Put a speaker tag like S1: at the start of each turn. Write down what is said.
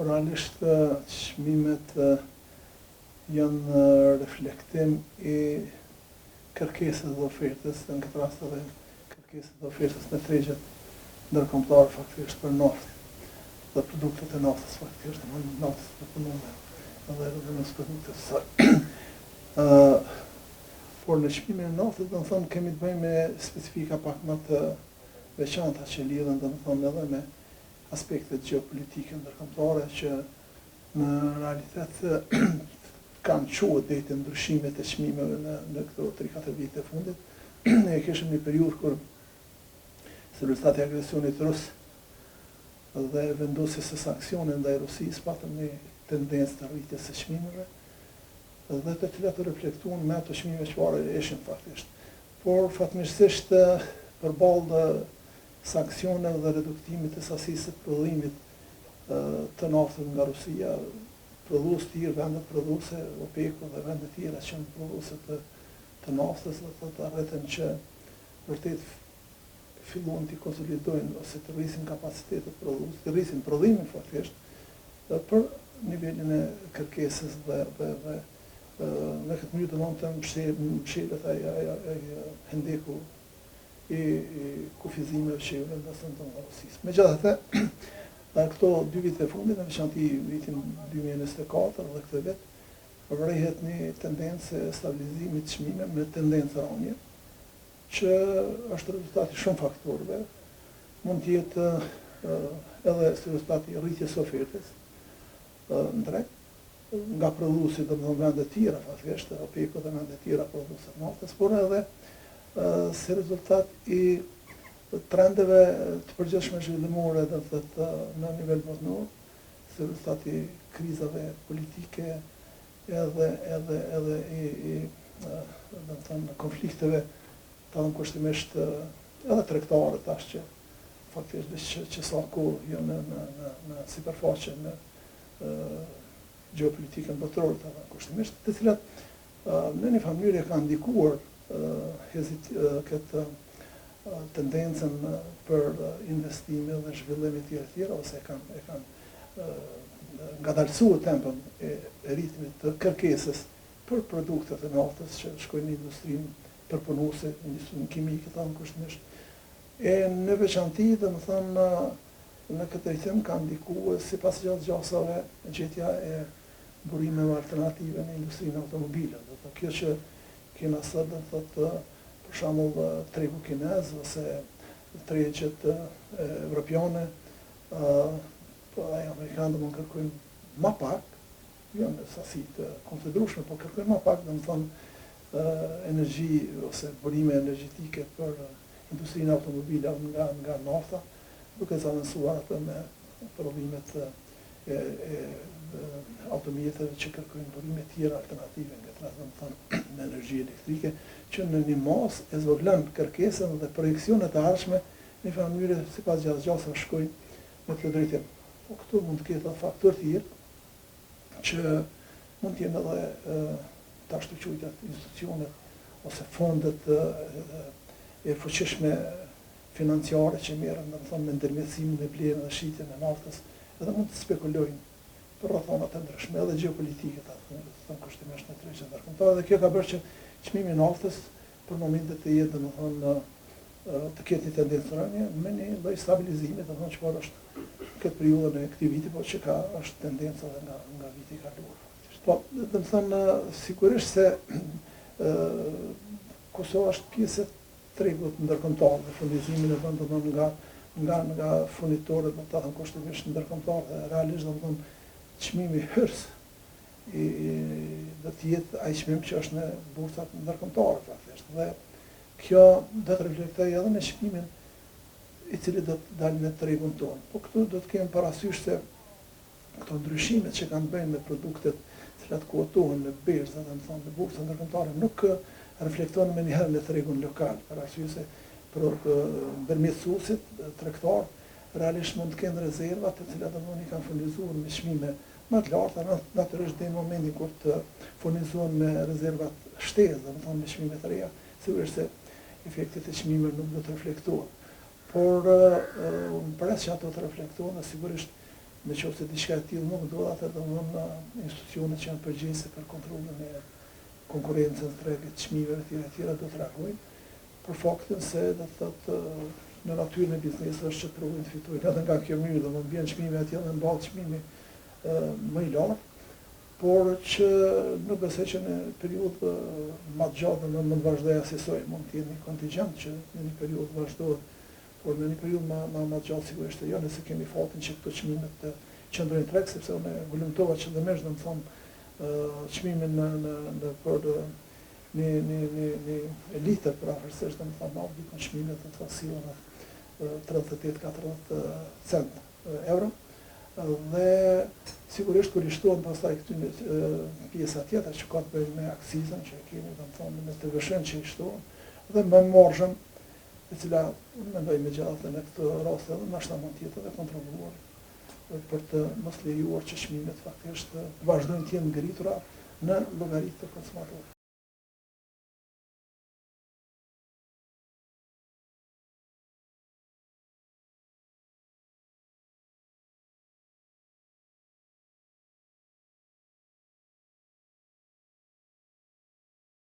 S1: realisht çmimet janë reflektim i kërkesës dhe ofertës, në këtë rast edhe kërkesës dhe ofertës në tregjet ndërkombëtare faktikisht për naftë dhe produktet e naftës faktikisht, në naftës për punime edhe rrëdhënës produktet të saj. Por në çmimin e naftës, do të thonë, kemi të bëjmë me specifika pak më të veçanta që lidhen, do të thonë, edhe me aspektet gjeopolitike ndërkombëtare që në realitet kanë quhet deri te ndryshimet e çmimeve në këto 3-4 vite të fundit. Ne kishim një periudhë kur si rezultati i agresionit rus dhe vendosjes së sanksioneve ndaj Rusisë patëm një tendencë të rritjes së çmimeve dhe të cilat të reflektuan me ato çmime çfarë ishin faktikisht. Por fatmirësisht përballë sanksioneve dhe reduktimit të sasisë të prodhimit të naftës nga Rusia, prodhues të tjerë, vendet prodhuese, OPEC-u dhe vendet tjera që janë prodhuese të naftës, dhe të arritën që vërtet filluan të konsolidojnë ose të rrisin kapacitetet prodhues, të rrisin prodhimin faktikisht për nivelin e kërkesës dhe në këtë mënyrë domosdoshmë të mshelet ai hendeku i kufizimeve që u vendosen të Rusisë. Megjithatë, këto 2 vite e fundit, në veçanti vitin 2024 dhe këtë vit, rrihet një tendencë e stabilizimit të çmimeve me tendencë rënje, që është rezultati shumë faktorëve, mund të jetë edhe si rezultati i rritjes së ofertës në drejt, nga prodhuesit dhe vendet tjera, faktikisht, OPEC-u dhe vendet tjera prodhuese të naftës, por edhe si rezultat i trendeve të përgjithshme zhvillimore dhe në nivel botëror, si rezultat i krizave politike edhe i konflikteve të kushtimisht edhe tregtare tash që faktikisht që sa kohë janë në sipërfaqe në gjeopolitikën botërore të kushtimisht, të cilat në një mënyrë kanë ndikuar këtë tendencën për investime dhe zhvillime të tjera, ose e kanë ngadalësuar tempën e ritmit të kërkesës për produktet e naftës që shkojnë në industrinë përpunuese, industrinë kimike të kushtimisht. E në veçanti, domethënë, në këtë drejtim kanë ndikuar sipas gjasave gjetja e burimeve alternative në industrinë automobile. Kjo që kena sot, do thotë, për shembull tregu kinez ose tregjet evropiane, amerikanë do të kërkojnë më pak, jo në sasi të konsiderueshme, por kërkojnë më pak, domethënë, energji ose burime energjetike për industrinë automobile nga nafta, duke avancuar atë me prodhimet e automjeteve që kërkojnë burime tjera alternative nga domethënë në energji elektrike, që në një mos e zvoglon kërkesën dhe projekcionet e ardhshme në një mënyrë sipas gjasave shkojnë në këtë drejtim. Po këtu mund të ketë faktorë të tjerë që mund të jenë edhe të ashtu quajtura institucionet ose fondet e fuqishme financiare që merren domethënë me ndërmjetësimin e blerjen dhe shitjen e naftës, edhe mund të spekulojnë për rrethana të ndryshme edhe gjeopolitike të kushtimisht në tregjet ndërkombëtare, dhe kjo ka bërë që çmimi i naftës për momentet të jetë domethënë të ketë një tendencë rënje me një lloj stabilizimi, domethënë çfarë është këtë periudhën e këtij viti, por që është tendenca edhe nga viti i kaluar. Po, domethënë sigurisht se Kosova është pjesë e tregut ndërkombëtar dhe furnizimin e vendit nga furnitorët më të kushtimisht ndërkombëtar, dhe realisht domethënë çmimi hyrs do të jetë ai çmim që është në bursat ndërkombëtare faktikisht. Dhe kjo do të reflektojë edhe në çmimin i cili do të dalë në tregun tonë. Po këtu do të kemi parasysh se këto ndryshimet që kanë bënë me produktet të cilat kotohen në berzë, domethënë në bursat ndërkombëtare, nuk reflektojnë më njëherë në tregun lokal, për arsye se ndërmjetësuesit tregtar realisht mund të kenë rezerva të cilat domosdoshmë kanë furnizuar me çmime më të larta, natyrisht në momentin kur të furnizohen me rezervat shtesë, domethënë me çmime të reja, sigurisht se efektet e çmimeve nuk do të reflektohen. Por përveç që ato të reflektohen, sigurisht Në qoftë se diçka e tillë nuk do, atë domthonë institucionet që janë përgjegjëse për kontrollin e konkurrencës, tregit, çmimeve të tjera do të reagojnë, për faktin se do të thotë në natyrën e biznesit është që provojnë të fitojnë edhe nga kjo mënyrë, do të bjen çmime atje dhe mbahet çmimi më i lartë, por që nuk besoj që në periudhë më të gjatë do të vazhdojë asaj, mund të jetë një kontingjent që në një periudhë vazhdohet, por në një periudhë më të gjatë sigurisht jo, nëse kemi fatin që këto çmime të qëndrojnë treg, sepse unë volumtova qëllimisht do të them çmimin në për një elite për afërsisht do të them më dikon çmime të sillen 38-40 cent euro, dhe sigurisht kur i shtohen pastaj këtyre pjesa tjetër që ka të bëjë me akcizën që kemi, do të thonë me TV-shën që i shtohen, dhe me marzhën e cila mendoj megjithatë në këtë rast edhe ndoshta mund të jetë edhe kontrolluar për të mos lejuar që çmimet faktikisht vazhdojnë të jenë ngritura në llogaritë të konsumatorëve.